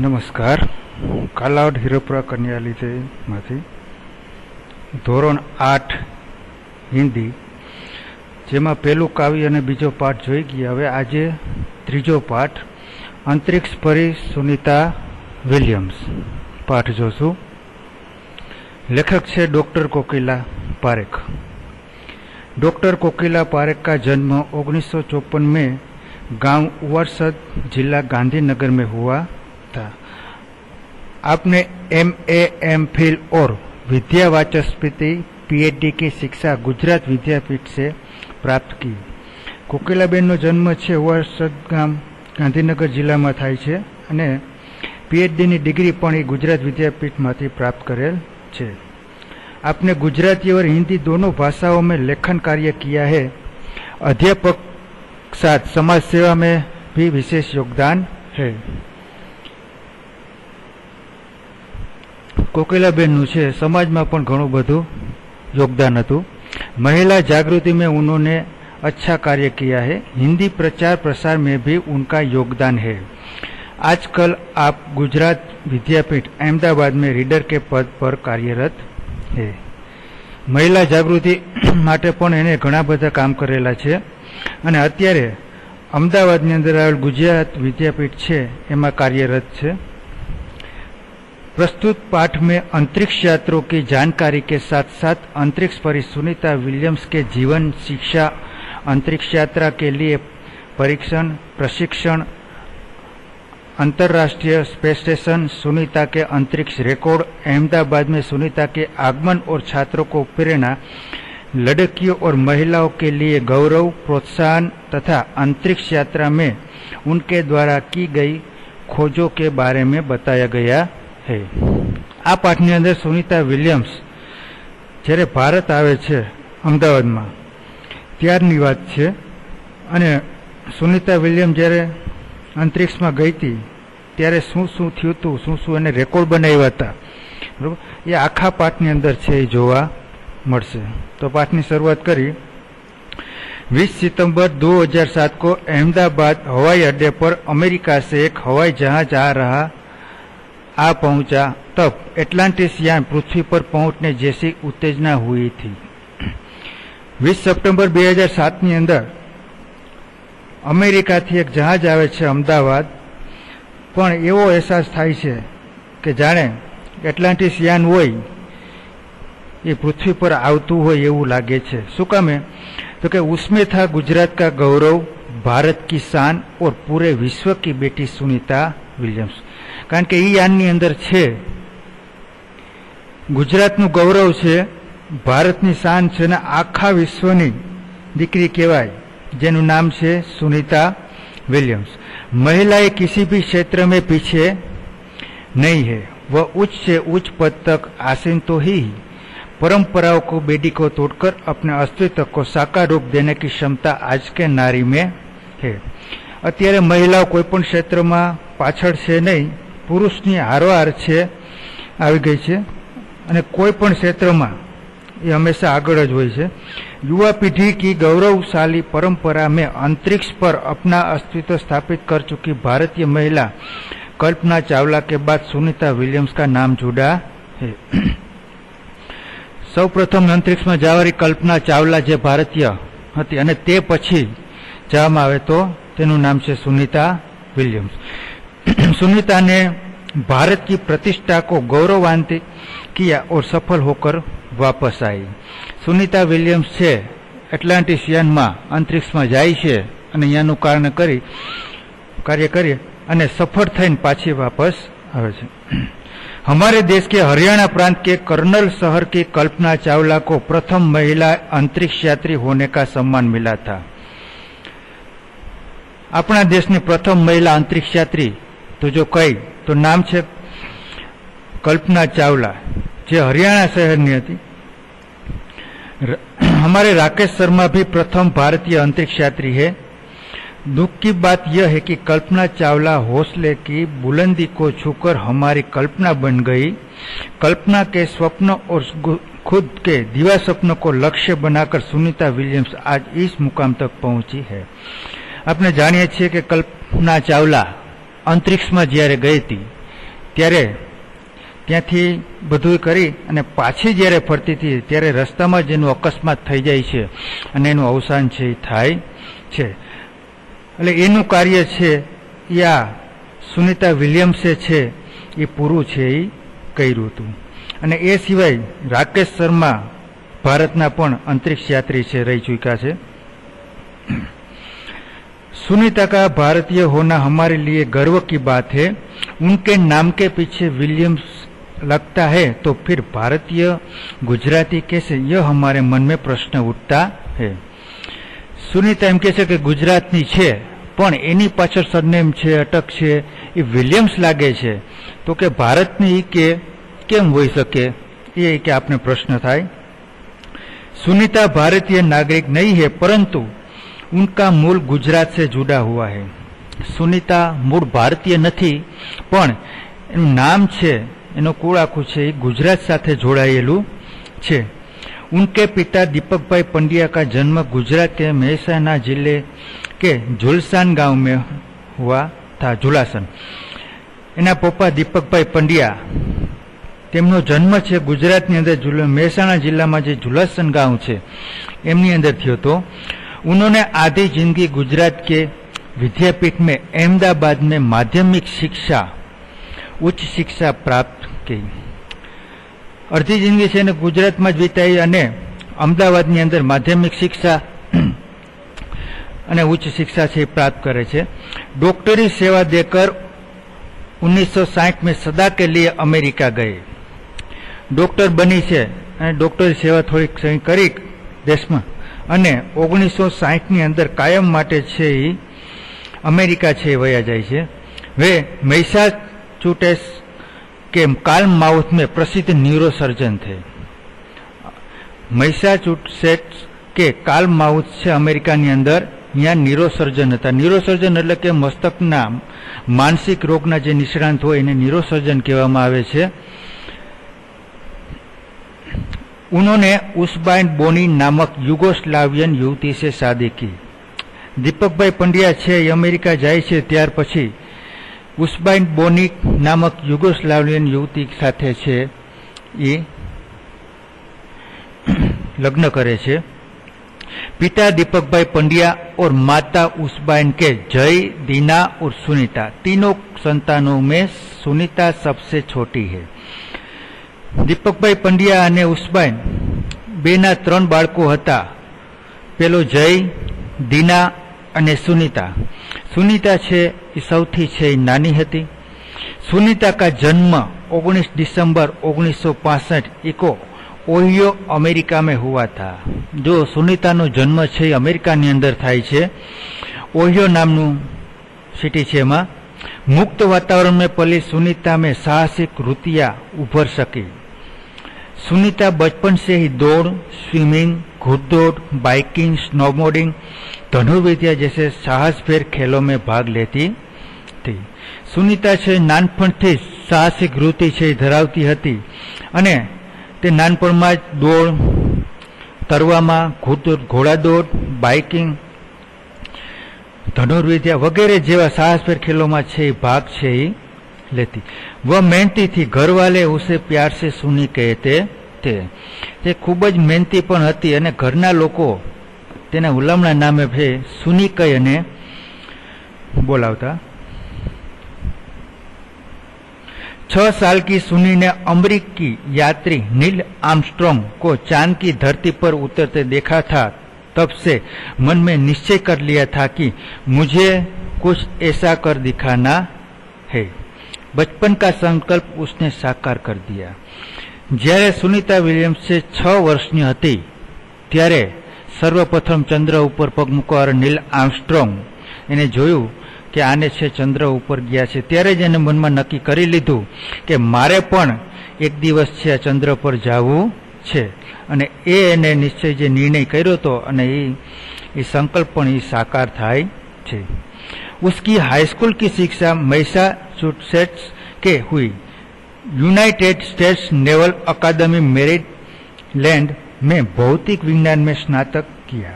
નમસ્કાર. કાલાવડ હીરોપુરા કન્યા લીધેમાંથી ધોરણ 8 હિન્દી, જેમાં પહેલું કાવ્ય અને બીજો પાઠ જોઈ ગયા. હવે આજે ત્રીજો પાઠ અંતરિક્ષ પરી સુનિતા વિલિયમ્સ પાઠ જોશું. લેખક છે ડૉક્ટર કોકિલા પારેખ. डॉक्टर कोकिला पारेख का जन्म 1954 में गांव उवरसद जिला गांधीनगर में हुआ था. आपने MA, MPhil और विद्यावाचस्पति PhD की शिक्षा गुजरात विद्यापीठ से प्राप्त की. कोकिलाबेन नो जन्म है उवरसद गाम गांधीनगर जिला में थाय छे अने PhD नी डिग्री पण ए गुजरात विद्यापीठ मांथी प्राप्त करेल छे. आपने गुजराती और हिंदी दोनों भाषाओं में लेखन कार्य किया है. अध्यापक साथ समाज सेवा में भी विशेष योगदान है. कोकिलाबेन छे समाज में पण घणुं बधुं योगदान हतुं. महिला जागृति में उन्होंने अच्छा कार्य किया है. हिंदी प्रचार प्रसार में भी उनका योगदान है. आजकल आप गुजरात विद्यापीठ अहमदाबाद में रीडर के पद पर कार्यरत है. महिला जागृति माटे पण एने घणा बधा काम करेला छे अने अत्यारे अमदावादनी अंदर आवेल गुजरात विद्यापीठ छे एमां कार्यरत छे. प्रस्तुत पाठ में अंतरिक्ष यात्रों की जानकारी के साथ साथ अंतरिक्ष परी सुनीता विलियम्स के जीवन, शिक्षा, अंतरिक्ष यात्रा के लिए परीक्षण, प्रशिक्षण, अंतर्राष्ट्रीय स्पेस स्टेशन, सुनीता के अंतरिक्ष रिकॉर्ड, अहमदाबाद में सुनीता के आगमन और छात्रों को प्रेरणा, लड़कियों और महिलाओं के लिए गौरव, प्रोत्साहन तथा अंतरिक्ष यात्रा में उनके द्वारा की गई खोजों के बारे में बताया गया है. आ पाठनी अंदर सुनीता विलियम्स જ્યારે ભારત આવે છે અમદાવાદમાં ત્યારની વાત છે અને સુનિતા વિલિયમ જ્યારે અંતરિક્ષમાં ગઈ હતી ત્યારે શું શું થયું હતું, શું શું એને રેકોર્ડ બનાવ્યા હતા, બરાબર, એ આખા પાઠની અંદર છે એ જોવા મળશે. તો પાઠની શરૂઆત કરી. 20 सितंबर 2007 को अहमदाबाद हवाई अड्डे पर अमेरिका से एक हवाई जहाज आ पहुंचा. तब एटलांटिस यान पृथ्वी पर पहुंचने जैसी उत्तेजना हुई थी. 20 सितंबर 2007 ની અંદર અમેરિકાથી એક જહાજ આવે છે અમદાવાદ, પણ એવો અહેસાસ થાય છે કે જાણે એટલાન્ટિસ યાન હોય એ પૃથ્વી પર આવતું હોય એવું લાગે છે. શું કામે? તો કે उसमें था गुजरात का गौरव, भारत की शान और पूरे विश्व की बेटी सुनीता विलियम्स. કારણ કે એ યાનની અંદર છે ગુજરાતનું ગૌરવ છે, ભારતની શાન છે ને આખા વિશ્વની દીકરી કહેવાય જેનું नाम છે सुनीता विलियम्स. महिलाएं किसी भी क्षेत्र में पीछे नहीं है. वह उच्च से उच्च पद तक आसीन तो ही परंपराओं को बेड़ी को तोड़कर अपने अस्तित्व को साकार रूप देने की क्षमता आज के नारी में है. અત્યારે મહિલાઓ કોઈ પણ ક્ષેત્રમાં પાછળ છે નહીં, પુરુષની હારોહાર છે આવી ગઈ છે અને કોઈ પણ ક્ષેત્રમાં ये हमेशा आगळ ज होय छे. युवा पीढ़ी की गौरवशाली परंपरा में अंतरिक्ष पर अपना अस्तित्व स्थापित कर चुकी भारतीय महिला कल्पना चावला के बाद सुनीता विलियम्स का नाम जुड़ा है. सौ प्रथम अंतरिक्ष में जवारी कल्पना चावला जे भारतीय हती अने ते पछी जवामां आवे तो तेनुं नाम छे सुनीता विलियम्स. सुनीता ने भारत की प्रतिष्ठा को गौरवान्वित किया और सफल होकर वापस आई. सुनीता विलियम्स છે એટલાન્ટિસ યાનમાં અંતરિક્ષમાં જાય છે અને યાનું કાર્ય કરી અને સફળ થઈને પાછી વાપસ આવે છે. हमारे देश के हरियाणा प्रांत के कर्नल शहर की कल्पना चावला को प्रथम महिला अंतरिक्ष यात्री होने का सम्मान मिला था. अपना देश ने प्रथम महिला अंतरिक्ष यात्री तो जो कई तो नाम છે कल्पना चावला, જે हरियाणा शहरनी थी. हमारे राकेश शर्मा भी प्रथम भारतीय अंतरिक्ष यात्री है. दुख की बात यह है कि कल्पना चावला हौसले की बुलंदी को छूकर हमारी कल्पना बन गई. कल्पना के स्वप्न और खुद के दिवा स्वप्न को लक्ष्य बनाकर सुनीता विलियम्स आज इस मुकाम तक पहुंची है. आपने जानिए छे कि कल्पना चावला अंतरिक्ष में જ્યારે ગઈ હતી ત્યારે ત્યાંથી બધું કરી અને પાછી જ્યારે ફરતી હતી ત્યારે રસ્તામાં જ એનું અકસ્માત થઈ જાય છે અને એનું અવસાન છે એ થાય છે. એટલે એનું કાર્ય છે એ આ સુનિતા વિલિયમ્સે છે એ પૂરું છે એ કર્યું હતું. અને એ સિવાય રાકેશ શર્મા ભારતના પણ અંતરિક્ષ યાત્રી છે, રહી ચૂક્યા છે. सुनीता का भारतीय होना हमारे लिए गर्व की बात है. उनके नाम के पीछे विलियम्स लगता है तो फिर भारतीय गुजराती कैसे, यह हमारे मन में प्रश्न उठता है. सुनीता एम कहे कि गुजरातनी छे पण एनी पाछळ सरनेम छे, अटक छे ए विलियम्स लागे छे, तो के भारतनी के केम होई शके, ये के आपने प्रश्न थाय. सुनीता भारतीय नागरिक नहीं है परंतु उनका मूल गुजरात से जुड़ा हुआ है. सुनीता मूળ ભારતીય નથી પણ એનું નામ છે, એનો કુળ આખું છે એ ગુજરાત સાથે જોડાયેલું છે. उनके पिता दीपक भाई पंड्या का जन्म गुजरात के मेहसाणा जिले के झुलसान गांव में हुआ था. झुलासन एना पप्पा दीपक भाई पंड्या તેમનો જન્મ છે ગુજરાતની અંદર મહેસાણા જિલ્લામાં જે ઝુલાસન ગાંવ છે એમની અંદર થયો હતો. उन्होंने आधी जिंदगी गुजरात के विद्यापीठ में अहमदाबाद में माध्यमिक शिक्षा उच्च शिक्षा प्राप्त की. अर्धी जिंदगी से गुजरात में ज वीताई अने अमदावादनी अंदर माध्यमिक शिक्षा अने उच्च शिक्षा से प्राप्त करे छे. डॉक्टरी सेवा देकर 1960 में सदा के लिए अमेरिका गए. डॉक्टर बनी है अने डॉक्टरी सेवा थोड़ी करी देश में અને 1960 ની અંદર કાયમ માટે છે એ અમેરિકા છે વયા જાય છે. वे मैसाचुसेट्स के काल माउथ में प्रसिद्ध न्यूरोसर्जन थे. मैसाचुसेट्स के काल माउथ છે અમેરિકાની અંદર, ત્યાં ન્યુરોસર્જન હતા. ન્યુરોસર્જન એટલે કે મસ્તકના માનસિક રોગના જે નિષ્ણાંત હોય એને ન્યુરોસર્જન કહેવામાં આવે છે. उन्होंने उस्बाइन बोनी नामक युगोस्लावियन युवती से शादी की. दीपक भाई पंड्या छे अमेरिका जाए छे त्यार पछी उस्बाइन बोनी नामक युगोस्लावियन युवती साथे छे ए लग्न करे छे. पिता दीपक भाई पंड्या और माता उस्बाइन के जय, दीना और सुनीता, तीनों संतानों में सुनीता सबसे छोटी है. दीपक भाई पंड्या अने उस्बाइन बेना 3 बाळको हता. पेलो जय, दीना अने सुनीता. सुनीता छे ए सौथी छे नानी हती. सुनीता का जन्म 19 दिसंबर 1965 इको ओहियो अमेरिका में हुआ था. जो सुनीता नो जन्म छे अमेरिका नी अंदर थाय छे. ओहियो नामनु सिटी छे. एमां मुक्त वातावरण में पली सुनीता में साहसिक वृत्तियां उभर सकी. सुनीता बचपन से ही दौड़, स्विमिंग, घुड़दौड़, बाइकिंग, स्नोबोर्डिंग, धनुर्विद्या जैसे साहसभेर खेलों में भाग लेती थी. सुनीता छे नानपणथी साहसिक वृत्ति छे धरावती हती अने ते नानपणमां ज दौड़, तरवामां, घोड़ादौड़, बाइकिंग, धनुर्विद्या वगैरह जेवा साहसभेर खेलों छे भाग छे लेती. वह मेहनती थी. घर वाले उसे प्यार से सुनी कहते थे. ते खूब ज मेहनती पण हती अने घरना लोको तेना उलमना नामे भे सुनी कही अने बोलावता. 6 साल की सुनी ने अमेरिकी यात्री नील आर्मस्ट्रांग को चांद की धरती पर उतरते देखा था. तब से मन में निश्चय कर लिया था कि मुझे कुछ ऐसा कर दिखाना है. बचपन का संकल्प उसने साकार कर दिया. જ્યારે સુનિતા વિલિયમ્સ 6 વર્ષની હતી ત્યારે સર્વપ્રથમ ચંદ્ર ઉપર પગ મૂકવા નીલ આર્મસ્ટ્રોંગ એને જોયું કે આને છે ચંદ્ર ઉપર ગયા છે, ત્યારે જ એને મનમાં નક્કી કરી લીધું કે મારે પણ એક દિવસ છે આ ચંદ્ર પર જવું છે. અને એને નિશ્ચય જે નિર્ણય કર્યો હતો અને એ સંકલ્પ પણ એ સાકાર થાય છે. उसकी हाई स्कूल की शिक्षा मैसाचुसेट्स के हुई. यूनाइटेड स्टेट्स नेवल अकादमी मेरीलैंड में भौतिक विज्ञान में स्नातक किया.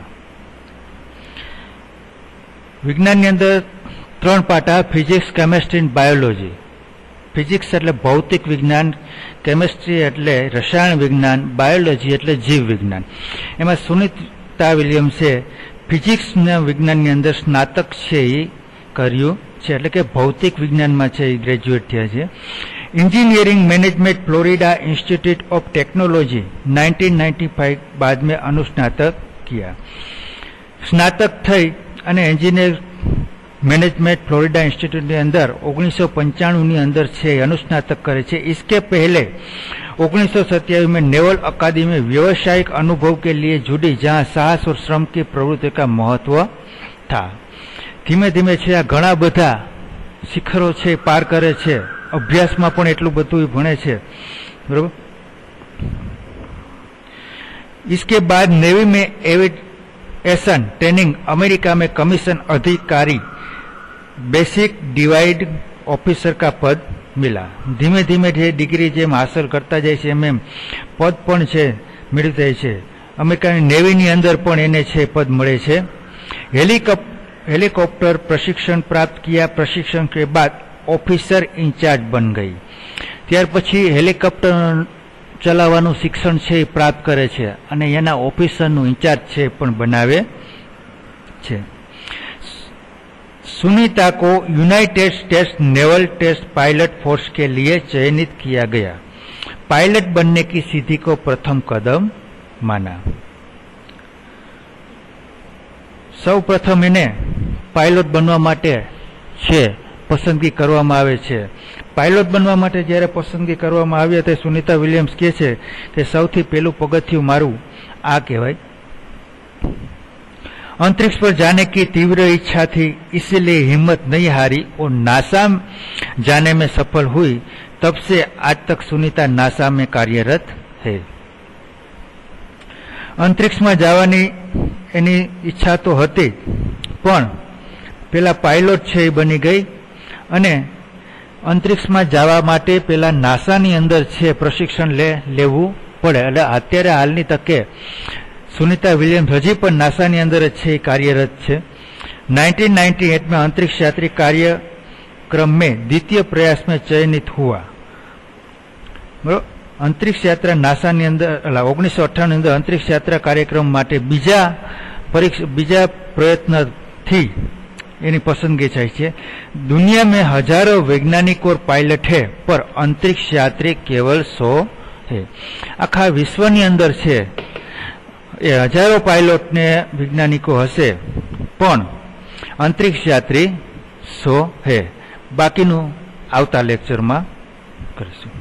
विज्ञान के अंदर 3 part: physics, chemistry and biology. Physics એટલે ભૌતિક વિજ્ઞાન, કેમિસ્ટ્રી એટલે રસાયણ વિજ્ઞાન, બાયોલોજી એટલે જીવ વિજ્ઞાન. એમાં સુનિતા વિલિયમ્સે ફિઝિક્સના વિજ્ઞાનની અંદર સ્નાતક છે એ કર્યું છે, એટલે કે ભૌતિક વિજ્ઞાનમાં છે એ ગ્રેજ્યુએટ થયા છે. Engineering management Florida institute of technology 1995 बाद में अनुस्नातक किया. स्नातक थई अने इंजीनियर मैनेजमेंट फ्लोरिडा इंस्टीट्यूट के अंदर 1995 अंदर छे अनुस्नातक करे छे. इसके पहले 1927 में नेवल अकादमी में व्यावसायिक अनुभव के लिए जुड़ी, जहां साहस और श्रम की प्रवृत्ति का महत्व था. धीमे धीमे छे आ घणा बधा शिखरो छे पार करे छे. अभ्यास में पण एटलुं बधुं भणे छे, बरोबर. इसके बाद नेवी में एविएशन ट्रेनिंग अमेरिका में कमीशन अधिकारी बेसिक डिवाइड ऑफिसर का पद मिला. धीमे धीमे जे डिग्री जेम हासिल करता जाए छे एम पद पण छे मिळता जाए छे. अमेरिकानी नेवीनी अंदर पण एने छे पद मळे छे. हेलीकॉप्टर प्रशिक्षण प्राप्त किया. प्रशिक्षण के बाद ऑफिसर इंचार्ज बन गई. त्यार पछी हेलिकॉप्टर चलावવાનું શિક્ષણ છે પ્રાપ્ત કરે છે અને એના ઓફિસરનું ઇન્ચાર્જ છે પણ બનાવે છે. सुनीता को United States naval test pilot force के लिए चयनित किया गया. पायलट बनने की सीधी को प्रथम कदम माना. सौ प्रथम इन्हें पायलट बनवा माटे छे पसंदगी करवामां आवे छे. पायलट बनवा माटे ज्यारे पसंदगी करवामां आवी त्यारे सुनीता विलियम्स कहे छे के सौथी पहेलुं पगथियुं मारुं आ कहेवाय. अंतरिक्ष पर जाने की तीव्र इच्छा थी, इसलिए हिम्मत नहीं हारी और नासा जाने में सफल हुई. तब से आज तक सुनीता नासा में कार्यरत है. अंतरिक्ष में जावानी एनी इच्छा तो हती पण पेला पायलट छे बनी गई अने अंतरिक्ष में जावा माटे पेला नासानी अंदर छे प्रशिक्षण लेवू पड़े. એટલે અત્યારે હાલની તકે सुनीता विलियम्स हजी पण नासानी अंदर छे कार्यरत छे. 1998 में अंतरिक्ष यात्री कार्यक्रम में द्वितीय प्रयास में चयनित हुआ. अंतरिक्ष यात्रा नासानी अंदर 1998 अंदर अंतरिक्ष यात्रा कार्यक्रम माटे बीजा प्रयत्न थी एनी पसंदगी थाय छे. दुनिया में हजारों वैज्ञानिक और पायलट है पर अंतरिक्ष यात्री केवल 100 है. आखा विश्वनी अंदर छे ए हजारों पायलट ने वैज्ञानिको हशे पण अंतरिक्ष यात्री 100 है. बाकीनु आवता लेक्चर में करीशुं.